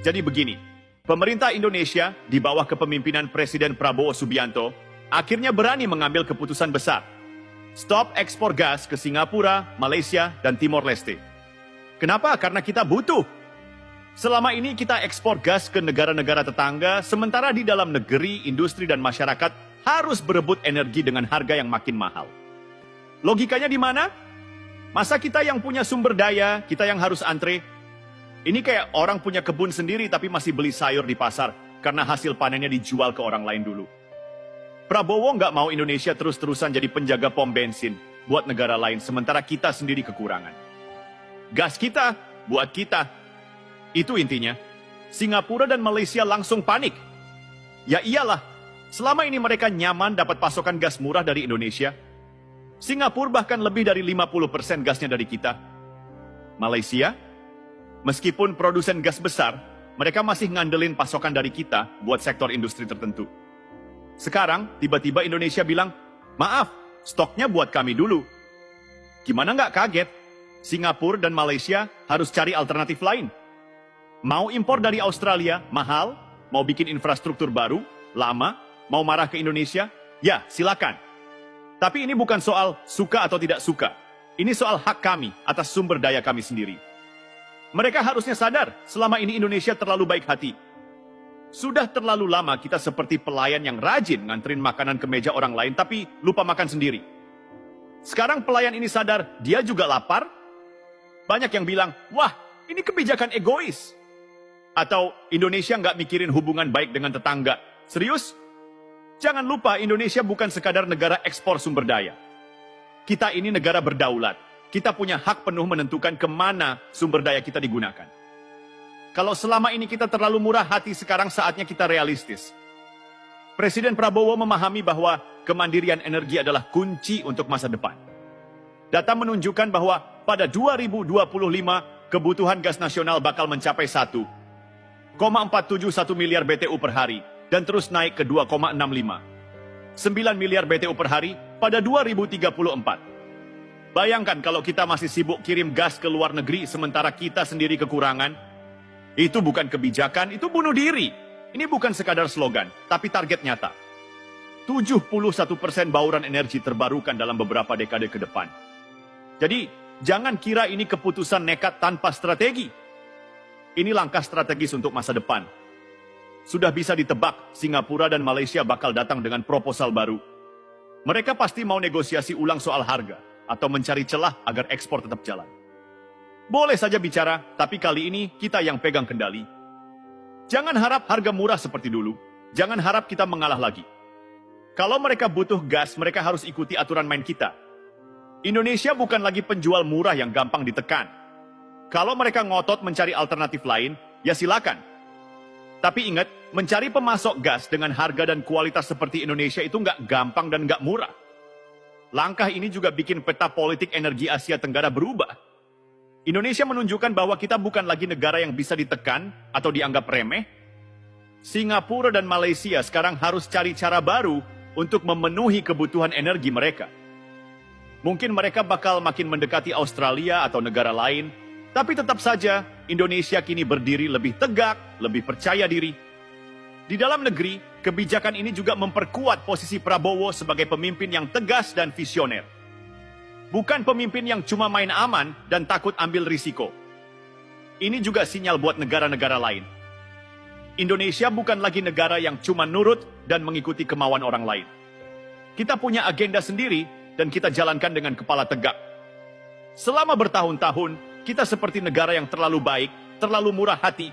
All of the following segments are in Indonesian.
Jadi begini, pemerintah Indonesia di bawah kepemimpinan Presiden Prabowo Subianto akhirnya berani mengambil keputusan besar. Stop ekspor gas ke Singapura, Malaysia, dan Timor Leste. Kenapa? Karena kita butuh. Selama ini kita ekspor gas ke negara-negara tetangga, sementara di dalam negeri, industri, dan masyarakat harus berebut energi dengan harga yang makin mahal. Logikanya di mana? Masa kita yang punya sumber daya, kita yang harus antre? Ini kayak orang punya kebun sendiri tapi masih beli sayur di pasar karena hasil panennya dijual ke orang lain dulu. Prabowo nggak mau Indonesia terus-terusan jadi penjaga pom bensin buat negara lain sementara kita sendiri kekurangan. Gas kita, buat kita. Itu intinya. Singapura dan Malaysia langsung panik. Ya iyalah, selama ini mereka nyaman dapat pasokan gas murah dari Indonesia. Singapura bahkan lebih dari 50% gasnya dari kita. Malaysia, meskipun produsen gas besar, mereka masih ngandelin pasokan dari kita buat sektor industri tertentu. Sekarang, tiba-tiba Indonesia bilang, maaf, stoknya buat kami dulu. Gimana nggak kaget? Singapura dan Malaysia harus cari alternatif lain. Mau impor dari Australia, mahal. Mau bikin infrastruktur baru, lama. Mau marah ke Indonesia, ya silakan. Tapi ini bukan soal suka atau tidak suka. Ini soal hak kami atas sumber daya kami sendiri. Mereka harusnya sadar, selama ini Indonesia terlalu baik hati. Sudah terlalu lama kita seperti pelayan yang rajin nganterin makanan ke meja orang lain, tapi lupa makan sendiri. Sekarang pelayan ini sadar, dia juga lapar. Banyak yang bilang, wah, ini kebijakan egois. Atau Indonesia nggak mikirin hubungan baik dengan tetangga. Serius? Jangan lupa, Indonesia bukan sekadar negara ekspor sumber daya. Kita ini negara berdaulat. Kita punya hak penuh menentukan kemana sumber daya kita digunakan. Kalau selama ini kita terlalu murah hati, sekarang saatnya kita realistis. Presiden Prabowo memahami bahwa kemandirian energi adalah kunci untuk masa depan. Data menunjukkan bahwa pada 2025, kebutuhan gas nasional bakal mencapai 1,471 miliar BTU per hari, dan terus naik ke 2,65. 9 miliar BTU per hari pada 2034. Bayangkan kalau kita masih sibuk kirim gas ke luar negeri sementara kita sendiri kekurangan. Itu bukan kebijakan, itu bunuh diri. Ini bukan sekadar slogan, tapi target nyata. 71% bauran energi terbarukan dalam beberapa dekade ke depan. Jadi, jangan kira ini keputusan nekat tanpa strategi. Ini langkah strategis untuk masa depan. Sudah bisa ditebak, Singapura dan Malaysia bakal datang dengan proposal baru. Mereka pasti mau negosiasi ulang soal harga, atau mencari celah agar ekspor tetap jalan. Boleh saja bicara, tapi kali ini kita yang pegang kendali. Jangan harap harga murah seperti dulu. Jangan harap kita mengalah lagi. Kalau mereka butuh gas, mereka harus ikuti aturan main kita. Indonesia bukan lagi penjual murah yang gampang ditekan. Kalau mereka ngotot mencari alternatif lain, ya silakan. Tapi ingat, mencari pemasok gas dengan harga dan kualitas seperti Indonesia itu nggak gampang dan nggak murah. Langkah ini juga bikin peta politik energi Asia Tenggara berubah. Indonesia menunjukkan bahwa kita bukan lagi negara yang bisa ditekan atau dianggap remeh. Singapura dan Malaysia sekarang harus cari cara baru untuk memenuhi kebutuhan energi mereka. Mungkin mereka bakal makin mendekati Australia atau negara lain, tapi tetap saja Indonesia kini berdiri lebih tegak, lebih percaya diri. Di dalam negeri, kebijakan ini juga memperkuat posisi Prabowo sebagai pemimpin yang tegas dan visioner. Bukan pemimpin yang cuma main aman dan takut ambil risiko. Ini juga sinyal buat negara-negara lain. Indonesia bukan lagi negara yang cuma nurut dan mengikuti kemauan orang lain. Kita punya agenda sendiri dan kita jalankan dengan kepala tegak. Selama bertahun-tahun, kita seperti negara yang terlalu baik, terlalu murah hati.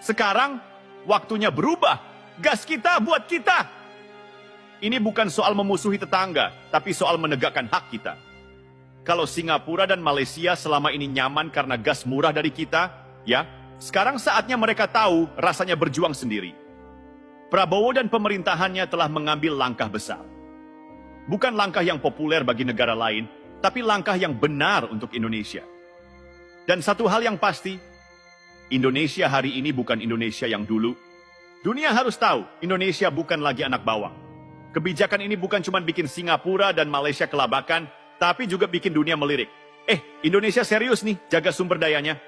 Sekarang, waktunya berubah. Gas kita buat kita. Ini bukan soal memusuhi tetangga, tapi soal menegakkan hak kita. Kalau Singapura dan Malaysia selama ini nyaman karena gas murah dari kita, ya, sekarang saatnya mereka tahu rasanya berjuang sendiri. Prabowo dan pemerintahannya telah mengambil langkah besar. Bukan langkah yang populer bagi negara lain, tapi langkah yang benar untuk Indonesia. Dan satu hal yang pasti, Indonesia hari ini bukan Indonesia yang dulu. Dunia harus tahu, Indonesia bukan lagi anak bawang. Kebijakan ini bukan cuma bikin Singapura dan Malaysia kelabakan, tapi juga bikin dunia melirik. Indonesia serius nih jaga sumber dayanya.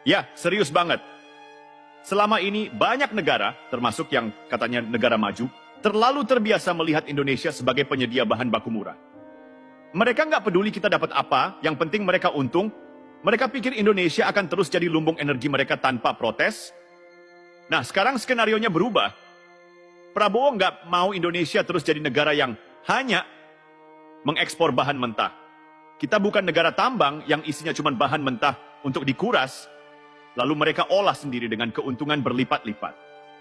Ya, serius banget. Selama ini banyak negara, termasuk yang katanya negara maju, terlalu terbiasa melihat Indonesia sebagai penyedia bahan baku murah. Mereka nggak peduli kita dapat apa, yang penting mereka untung. Mereka pikir Indonesia akan terus jadi lumbung energi mereka tanpa protes. Nah, sekarang skenarionya berubah. Prabowo nggak mau Indonesia terus jadi negara yang hanya mengekspor bahan mentah. Kita bukan negara tambang yang isinya cuma bahan mentah untuk dikuras, lalu mereka olah sendiri dengan keuntungan berlipat-lipat.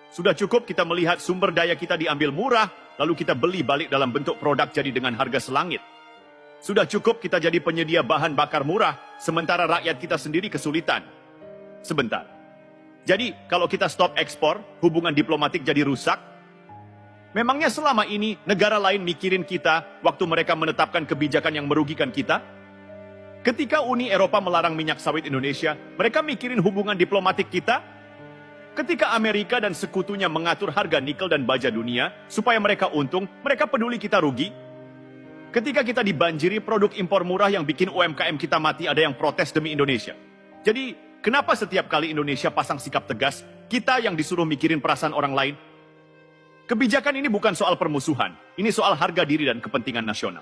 Sudah cukup kita melihat sumber daya kita diambil murah, lalu kita beli balik dalam bentuk produk jadi dengan harga selangit. Sudah cukup kita jadi penyedia bahan bakar murah, sementara rakyat kita sendiri kesulitan. Sebentar. Jadi, kalau kita stop ekspor, hubungan diplomatik jadi rusak. Memangnya selama ini negara lain mikirin kita waktu mereka menetapkan kebijakan yang merugikan kita? Ketika Uni Eropa melarang minyak sawit Indonesia, mereka mikirin hubungan diplomatik kita? Ketika Amerika dan sekutunya mengatur harga nikel dan baja dunia supaya mereka untung, mereka peduli kita rugi? Ketika kita dibanjiri produk impor murah yang bikin UMKM kita mati, ada yang protes demi Indonesia. Jadi, kenapa setiap kali Indonesia pasang sikap tegas, kita yang disuruh mikirin perasaan orang lain? Kebijakan ini bukan soal permusuhan, ini soal harga diri dan kepentingan nasional.